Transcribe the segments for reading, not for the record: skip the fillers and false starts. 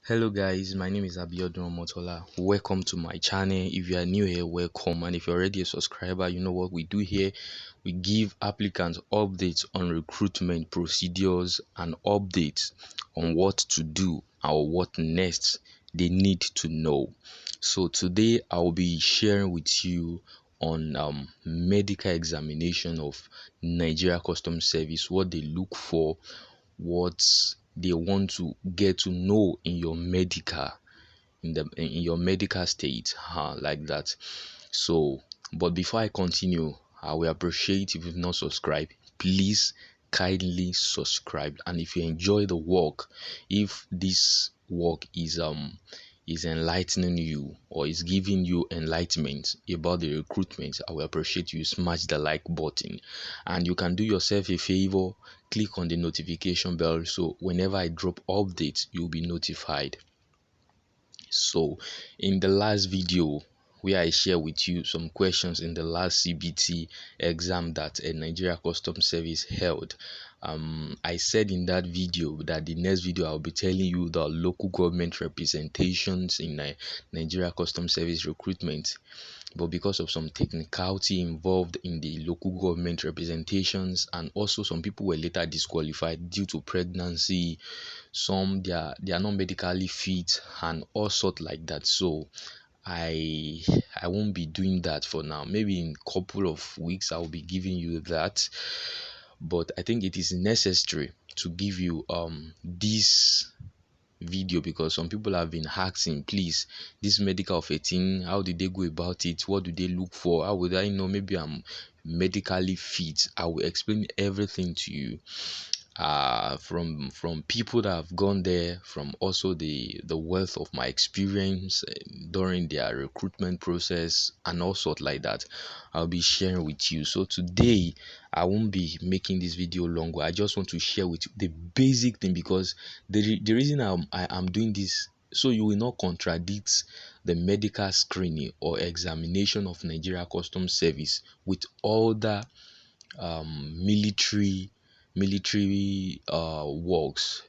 Hello guys, my name is Abiodun Motola. Welcome to my channel. If you are new here, welcome. And if you're already a subscriber, you know what we do here. We give applicants updates on recruitment procedures and updates on what to do or what next they need to know. So today I'll be sharing with you on medical examination of Nigeria Customs Service, what they look for, what they want to get to know in your medical in your medical state, like that. So but before I continue, I will appreciate if you've not subscribed, please kindly subscribe. And if you enjoy the work, if this work is enlightening you or is giving you enlightenment about the recruitment, I will appreciate you smash the like button. And you can do yourself a favor, click on the notification bell so whenever I drop updates you'll be notified. So in the last video where I share with you some questions in the last CBT exam that a Nigeria Customs Service held, I said in that video that the next video I'll be telling you the local government representations in Nigeria Customs Service recruitment. But because of some technicality involved in the local government representations, and also some people were later disqualified due to pregnancy, some they are not medically fit and all sort like that. So I I won't be doing that for now. Maybe in a couple of weeks I'll be giving you that, but I think it is necessary to give you this video because some people have been asking, please, this medical of 18, how did they go about it, what do they look for, how would I know maybe I'm medically fit? I will explain everything to you, from people that have gone there, from also the wealth of my experience during their recruitment process and all sort like that. I'll be sharing with you. So today I won't be making this video longer. I just want to share with you the basic thing, because the reason I'm doing this, so you will not contradict the medical screening or examination of Nigeria Customs Service with other military works.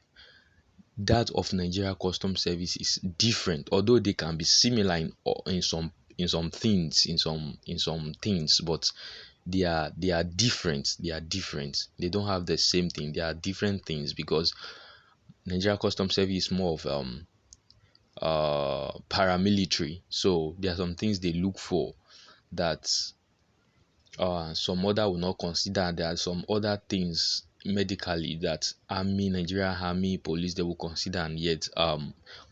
That of Nigeria Customs Service is different, although they can be similar in some things, in some things, but they are different. They don't have the same thing. They are different things, because Nigeria Customs Service is more of paramilitary. So there are some things they look for that some other will not consider. There are some other things medically that Nigeria Army, police, they will consider, and yet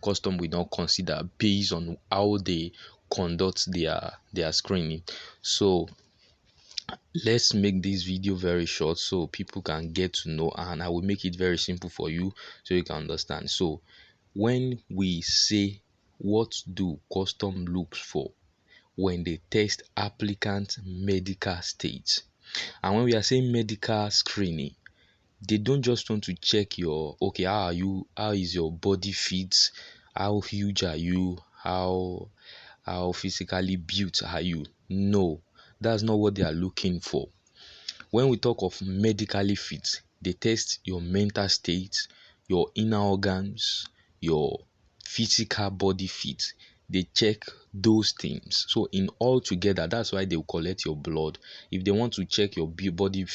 custom will not consider based on how they conduct their screening. So let's make this video very short so people can get to know, and I will make it very simple for you so you can understand. So when we say, what do custom looks for when they test applicant medical state? And when we are saying medical screening, they don't just want to check your, okay, how are you, how is your body fit, how huge are you, how physically built are you. No, that's not what they are looking for. When we talk of medically fit, they test your mental state, your inner organs, your physical body fit. They check those things. So in all together, that's why they will collect your blood. If they want to check your body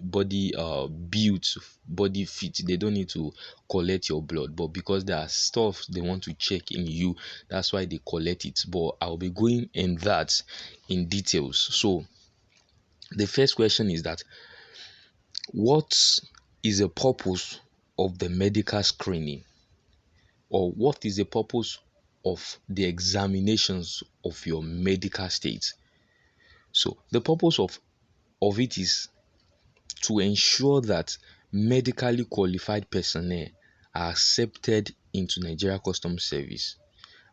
build, body fit, they don't need to collect your blood. But because there are stuff they want to check in you, that's why they collect it. But I'll be going in that in details. So the first question is that, what is the purpose of the medical screening, or what is the purpose of the examinations of your medical state? So the purpose of it is to ensure that medically qualified personnel are accepted into Nigeria Customs Service,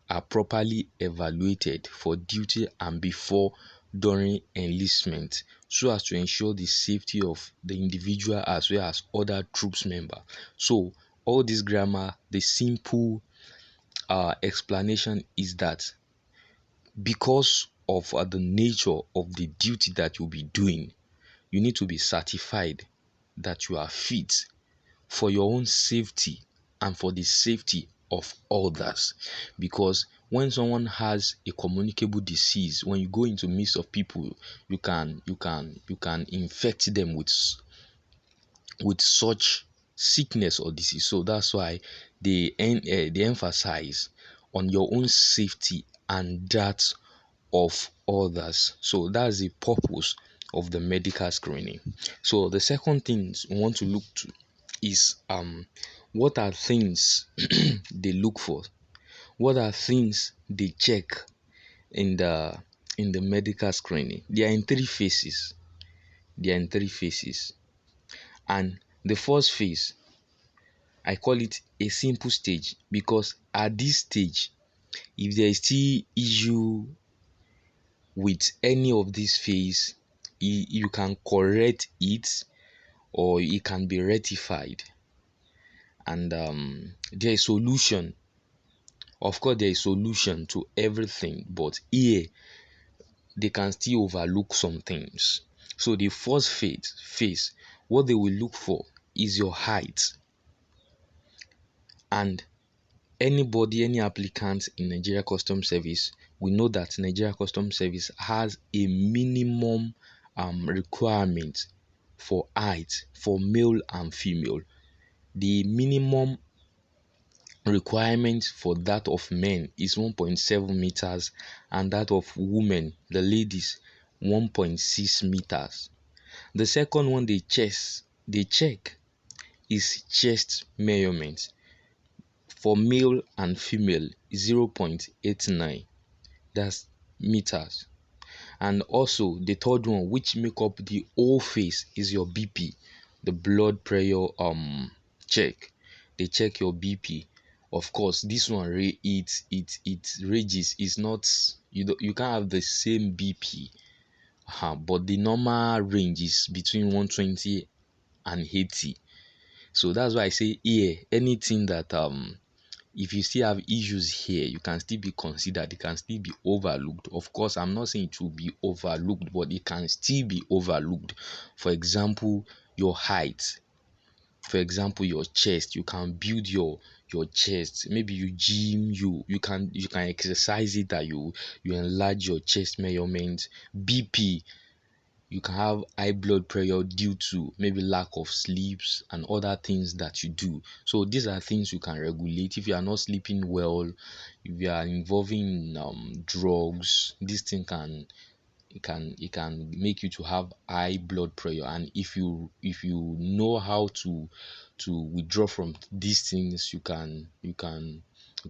are properly evaluated for duty and before, during enlistment, so as to ensure the safety of the individual as well as other troops member. So all this grammar, the simple explanation is that because of the nature of the duty that you'll be doing, you need to be certified that you are fit for your own safety and for the safety of others, because when someone has a communicable disease, when you go into midst of people, you can infect them with such sickness or disease. So that's why they emphasize on your own safety and that of others. So that's the purpose of the medical screening. So the second thing we want to look to is what are things they look for, what are things they check in the medical screening. They are in three phases. They are in three phases. And the first phase, I call it a simple stage, because at this stage, if there is still issue with any of these phase, you can correct it or it can be rectified. And there is solution. Of course, there is solution to everything, but here they can still overlook some things. So the first phase, what they will look for is your height. And anybody, any applicant in Nigeria Customs Service, we know that Nigeria Customs Service has a minimum requirement for height for male and female. The minimum requirement for that of men is 1.7 meters, and that of women, the ladies, 1.6 meters. The second one they check is chest measurement. For male and female, 0.89, that's meters. And also the third one, which make up the whole face, is your BP, the blood pressure check. They check your BP. Of course, this one it ranges. It's not, you can't have the same BP, but the normal range is between 120 and 80. So that's why I say here, anything that if you still have issues here, you can still be considered, it can still be overlooked. Of course, I'm not saying it will be overlooked, but it can still be overlooked. For example, your height. For example, your chest. You can build your chest. Maybe you gym, you can exercise it, that you enlarge your chest measurement. BP, you can have high blood pressure due to maybe lack of sleeps and other things that you do. So these are things you can regulate. If you are not sleeping well, if you are involving in drugs, this thing can make you to have high blood pressure. And if you know how to withdraw from these things, you can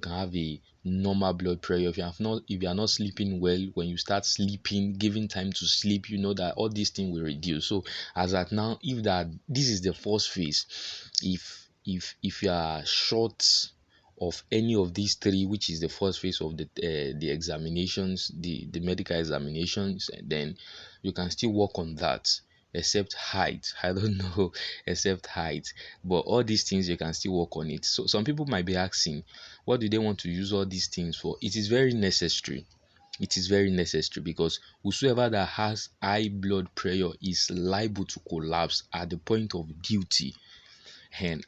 have a normal blood pressure. If you are not sleeping well, when you start sleeping, giving time to sleep, you know that all these things will reduce. So as at now, if that this is the first phase, if you are short of any of these three, which is the first phase of the examinations, the medical examinations, then you can still work on that, except height. I don't know, except height, but all these things you can still work on it. So some people might be asking, what do they want to use all these things for? It is very necessary. It is very necessary, because whosoever that has high blood pressure is liable to collapse at the point of duty.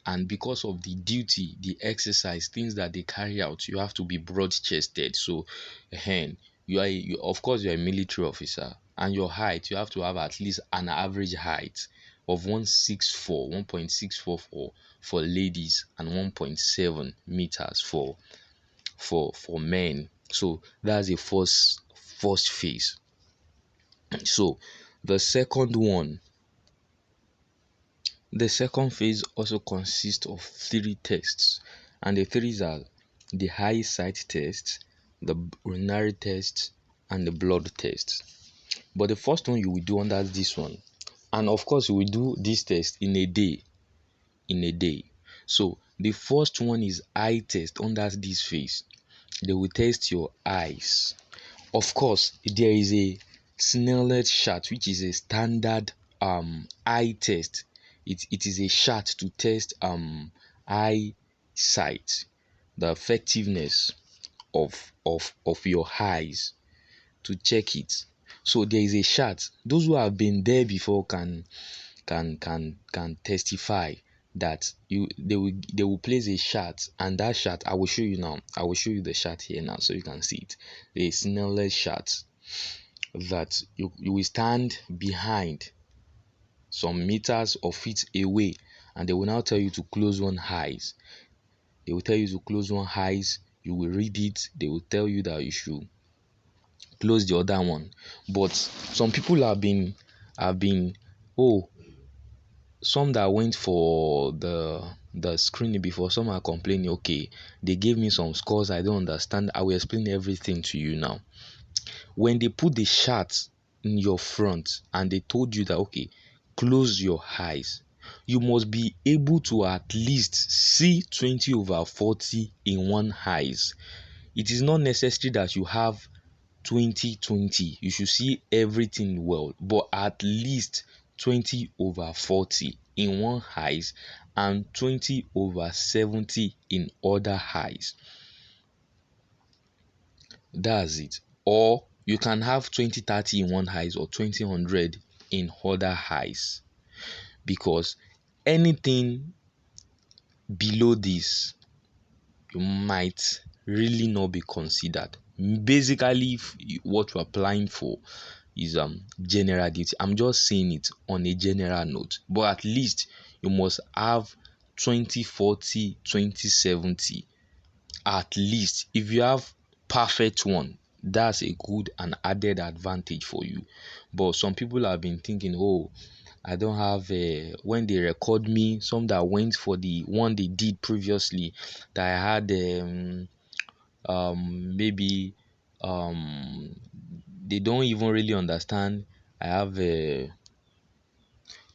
And because of the duty, the exercise, things that they carry out, you have to be broad chested. So of course you're a military officer, and your height, you have to have at least an average height of 1.64 for ladies, and 1.7 meters for men. So that's the first phase. So the second one, the second phase also consists of three tests, and the three are the eyesight test, the urinary test, and the blood test. But the first one you will do under this one, and of course you will do this test in a day. So the first one is eye test. Under this phase, they will test your eyes. Of course, there is a Snellen chart, which is a standard eye test. It is a chart to test eye sight, the effectiveness of your eyes, to check it. So there is a chart. Those who have been there before can testify that they will place a chart, and that chart I will show you now. I will show you the chart here now so you can see it. A snellless chart that you will stand behind some meters or feet away, and they will now tell you to close one eyes. They will tell you to close one eyes. You will read it. They will tell you that you should close the other one. But some people have been oh, some that went for the screening before, some are complaining, okay, they gave me some scores I don't understand. I will explain everything to you now. When they put the chart in your front and they told you that, okay, close your eyes, you must be able to at least see 20/40 in one eyes. It is not necessary that you have 20/20. You should see everything well, but at least 20/40 in one eyes and 20/70 in other eyes. That's it. Or you can have 20/30 in one eyes or 20/100 in other eyes, because anything below this you might really not be considered. Basically, what you're applying for is general duty. I'm just saying it on a general note, but at least you must have 20/40, 20/70. At least if you have perfect one, that's a good and added advantage for you. But some people have been thinking, oh, I don't have when they record me, some that went for the one they did previously, that I had maybe they don't even really understand. I have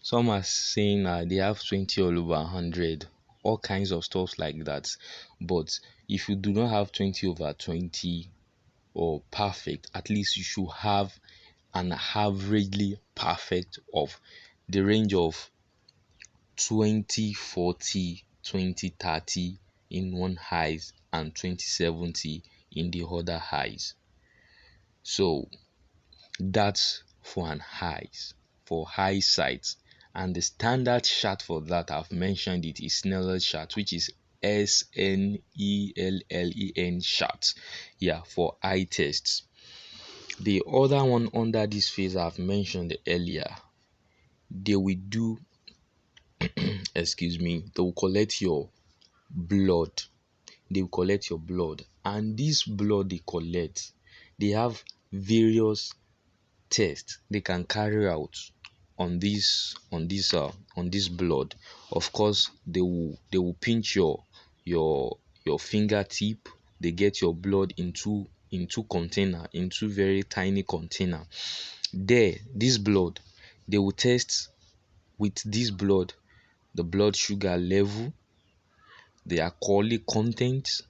some are saying they have 20 all over 100, all kinds of stuff like that. But if you do not have 20/20 or perfect, at least you should have an averagely perfect of the range of 20/40, 20/30 in one eyes and 20/70 in the other eyes. So that's for an eyes, for eyesight. And the standard chart for that, I've mentioned it, is Snellen chart, which is Snellen chart. Yeah, for eye tests. The other one under this phase I've mentioned earlier, they will do excuse me, they will collect your blood. They will collect your blood. And this blood they collect, they have various tests they can carry out on this blood. Of course, they will pinch your fingertip. They get your blood into container, into very tiny container. There, this blood, they will test with this blood the blood sugar level, the alcoholic content,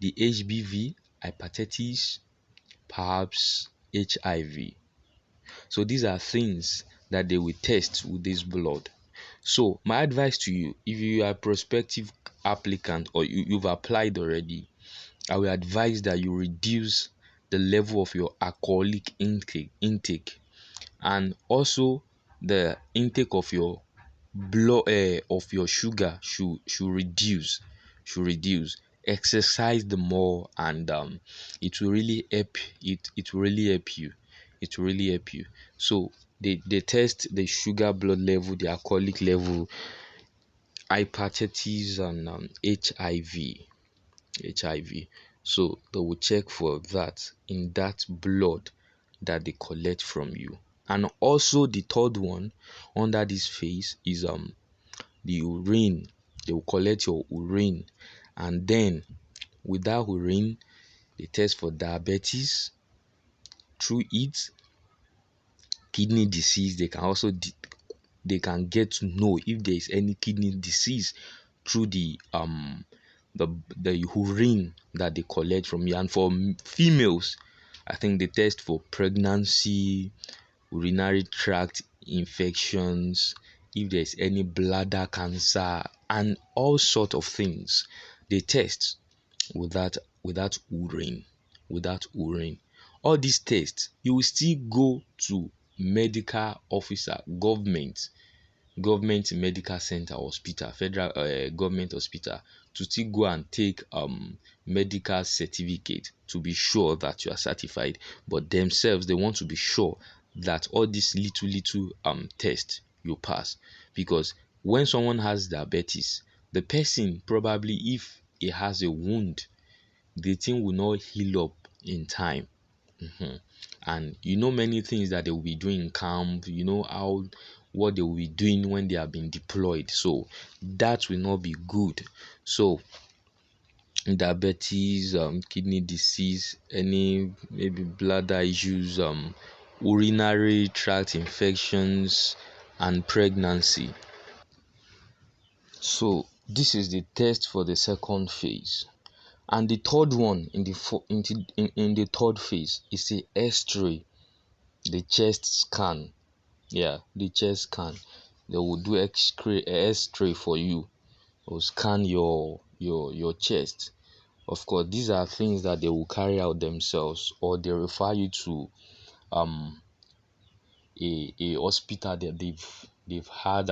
the HBV, hepatitis, perhaps HIV. So these are things that they will test with this blood. So my advice to you, if you are a prospective applicant or you've applied already, I will advise that you reduce the level of your alcoholic intake, and also the intake of your blood, of your sugar should reduce. Exercise the more, and it will really help. It will really help you. It will really help you. So they test the sugar, blood level, the alcoholic level, hepatitis, and HIV. So they will check for that in that blood that they collect from you. And also the third one under this phase is the urine. They will collect your urine, and then with that urine they test for diabetes through it, kidney disease. They can also they can get to know if there is any kidney disease through the urine that they collect from you. And for females, I think they test for pregnancy, urinary tract infections, if there's any bladder cancer, and all sort of things. They test with that urine, all these tests. You will still go to medical officer, government, government medical center hospital, federal government hospital, to still go and take medical certificate to be sure that you are certified. But themselves, they want to be sure that all these little tests you pass. Because when someone has diabetes, the person probably, if he has a wound, the thing will not heal up in time. Mhm. And you know many things that they will be doing in camp, you know how what they will be doing when they have been deployed. So that will not be good. So diabetes, kidney disease, any maybe bladder issues, urinary tract infections, and pregnancy. So this is the test for the second phase. And the third one in the in the third phase is the X-ray, the chest scan. Yeah, the chest scan. They will do X-ray for you, or scan your chest. Of course, these are things that they will carry out themselves, or they refer you to um a hospital that they've had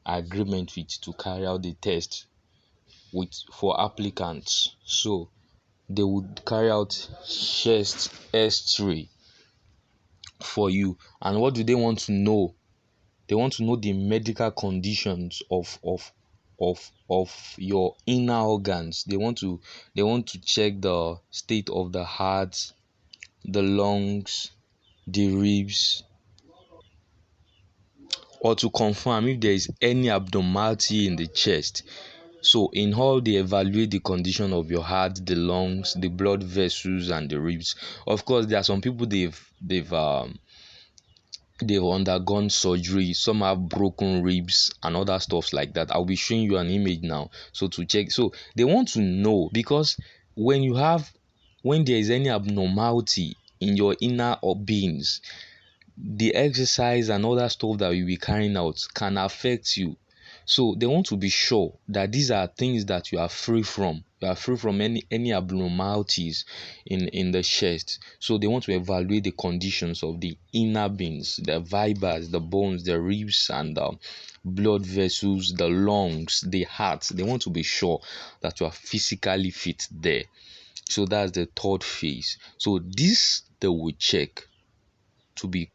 agreement with to carry out the test with for applicants. So they would carry out chest X-ray for you. And what do they want to know? They want to know the medical conditions of your inner organs. They want to check the state of the heart, the lungs, the ribs, or to confirm if there is any abnormality in the chest. So in all, they evaluate the condition of your heart, the lungs, the blood vessels, and the ribs. Of course, there are some people they've undergone surgery, some have broken ribs and other stuffs like that. I'll be showing you an image now, so to check. So they want to know, because when there is any abnormality in your inner or beings, the exercise and other stuff that you'll be carrying out can affect you. So they want to be sure that these are things that you are free from. You are free from any abnormalities in the chest. So they want to evaluate the conditions of the inner beings, the fibers, the bones, the ribs, and blood vessels, the lungs, the heart. They want to be sure that you are physically fit there. So that's the third phase. So this they will check to be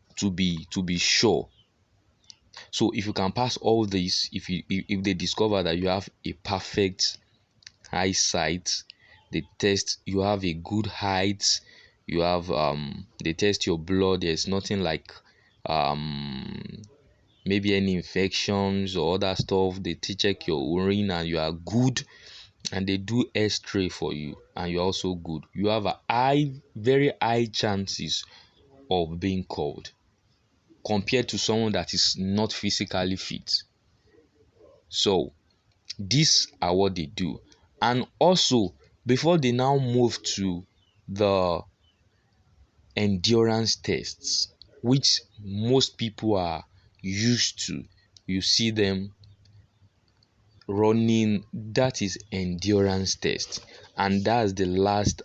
sure. So if you can pass all this, if they discover that you have a perfect eyesight, they test you have a good height, you have they test your blood, there's nothing like um maybe any infections or other stuff, they check your urine and you are good, and they do X-ray for you and you're also good, you have a very high chances of being called, compared to someone that is not physically fit. So these are what they do. And also, before they now move to the endurance tests, which most people are used to, you see them running, that is endurance test. And that's the last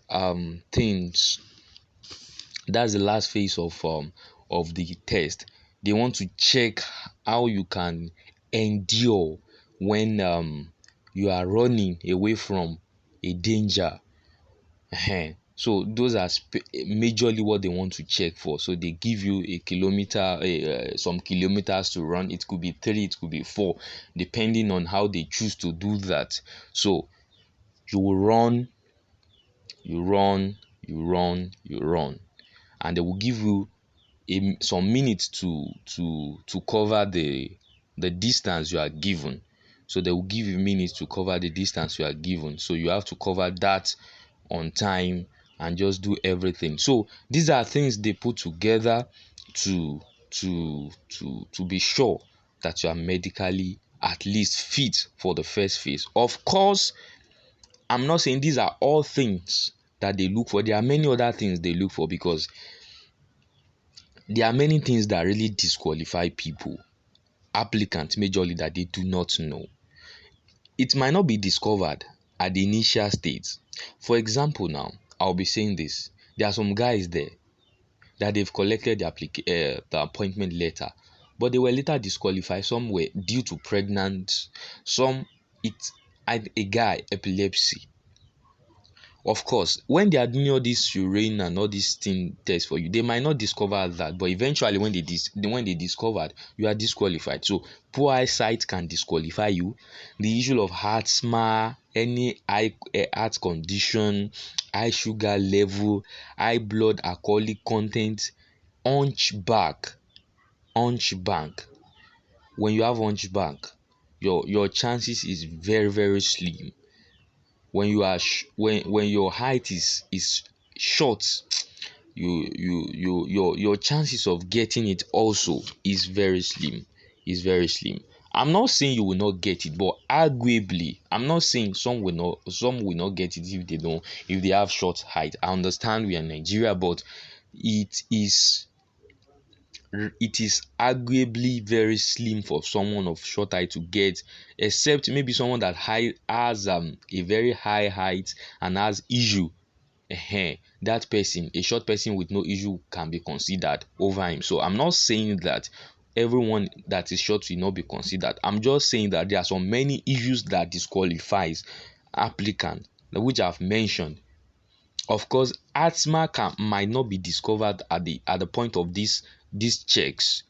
phase of the test. They want to check how you can endure when you are running away from a danger. So those are majorly what they want to check for. So they give you a kilometer, some kilometers to run. It could be 3, it could be 4, depending on how they choose to do that. So you will run, you run, you run, you run, and they will give you some minutes to cover the distance you are given. So they will give you minutes to cover the distance you are given, so you have to cover that on time and just do everything. So these are things they put together to to be sure that you are medically at least fit for the first phase. Of course, I'm not saying these are all things that they look for. There are many other things they look for, because there are many things that really disqualify people, applicants majorly, that they do not know. It might not be discovered at the initial stage. For example, now I'll be saying this: there are some guys there that they've collected the appointment letter but they were later disqualified. Some were due to pregnant, some it had a guy epilepsy. Of course, when they are doing all this urine and all these thing tests for you, they might not discover that, but eventually when they discovered, you are disqualified. So poor eyesight can disqualify you. The issue of asthma, any heart condition, high sugar level, high blood alcoholic content, hunchback, hunchback. When you have hunchback, your chances is very very slim. When you are when your height is short, your chances of getting it also is very slim, is very slim. I'm not saying you will not get it, but arguably I'm not saying some will not get it if they don't, if they have short height. I understand we are in Nigeria, but it is it is arguably very slim for someone of short height to get, except maybe someone that has a very high height and has issue. That person, a short person with no issue, can be considered over him. So I'm not saying that everyone that is short will not be considered. I'm just saying that there are so many issues that disqualifies applicant, which I've mentioned. Of course, asthma might not be discovered at the point of these checks,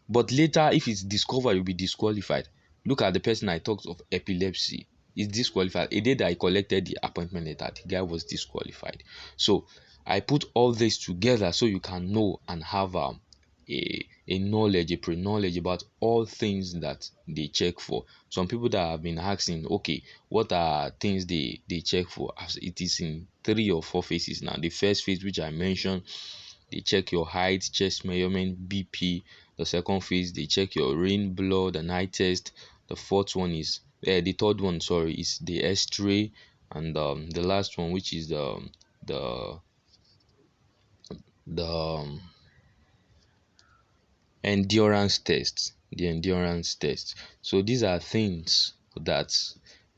but later if it's discovered, you'll be disqualified. Look at the person I talked of, epilepsy. Is disqualified. A day that I collected the appointment letter, the guy was disqualified. So I put all this together so you can know and have a knowledge, a pre-knowledge about all things that they check for. Some people that have been asking, okay, what are things they check for? As it is in 3 or 4 phases now. The first phase, which I mentioned, they check your height, chest measurement, BP. The second phase, they check your urine, blood, and eye test. The fourth one is the third one, sorry, is the X-ray, and the last one, which is the the endurance test. The endurance test. So these are things that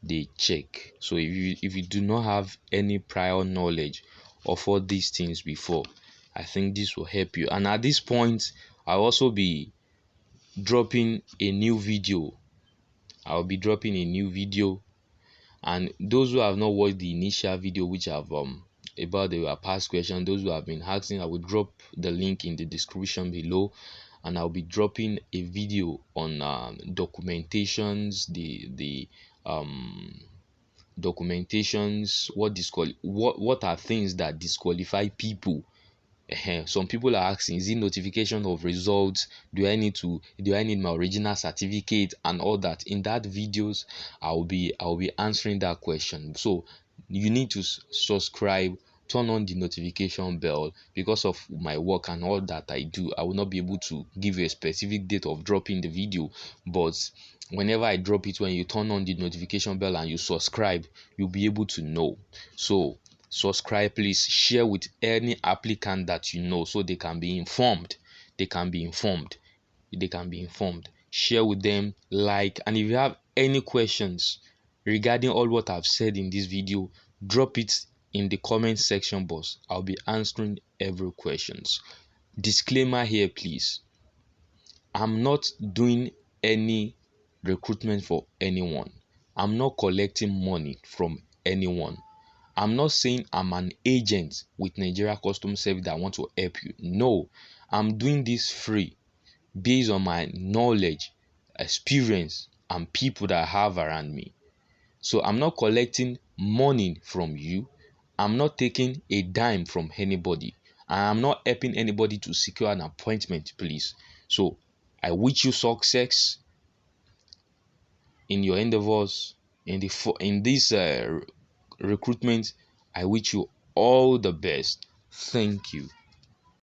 they check. So if you do not have any prior knowledge of all these things before, I think this will help you. And at this point, I'll also be dropping a new video. I'll be dropping a new video, and those who have not watched the initial video, which have about the past question, those who have been asking, I will drop the link in the description below, and I'll be dropping a video on documentations, the documentations, what are things that disqualify people. Some people are asking, is it notification of results? Do I need my original certificate and all that? In that videos, I'll be answering that question. So you need to subscribe, turn on the notification bell. Because of my work and all that I do, I will not be able to give you a specific date of dropping the video, but whenever I drop it, when you turn on the notification bell and you subscribe, you'll be able to know. So subscribe, please. Share with any applicant that you know so they can be informed. They can be informed. They can be informed. Share with them, like, and if you have any questions regarding all what I've said in this video, drop it in the comment section box. I'll be answering every questions. Disclaimer here, please. I'm not doing any recruitment for anyone. I'm not collecting money from anyone. I'm not saying I'm an agent with Nigeria Customs Service that want to help you. No, I'm doing this free based on my knowledge, experience, and people that I have around me. So I'm not collecting money from you. I'm not taking a dime from anybody. I'm not helping anybody to secure an appointment, please. So I wish you success in your endeavors in this recruitment. I wish you all the best. Thank you.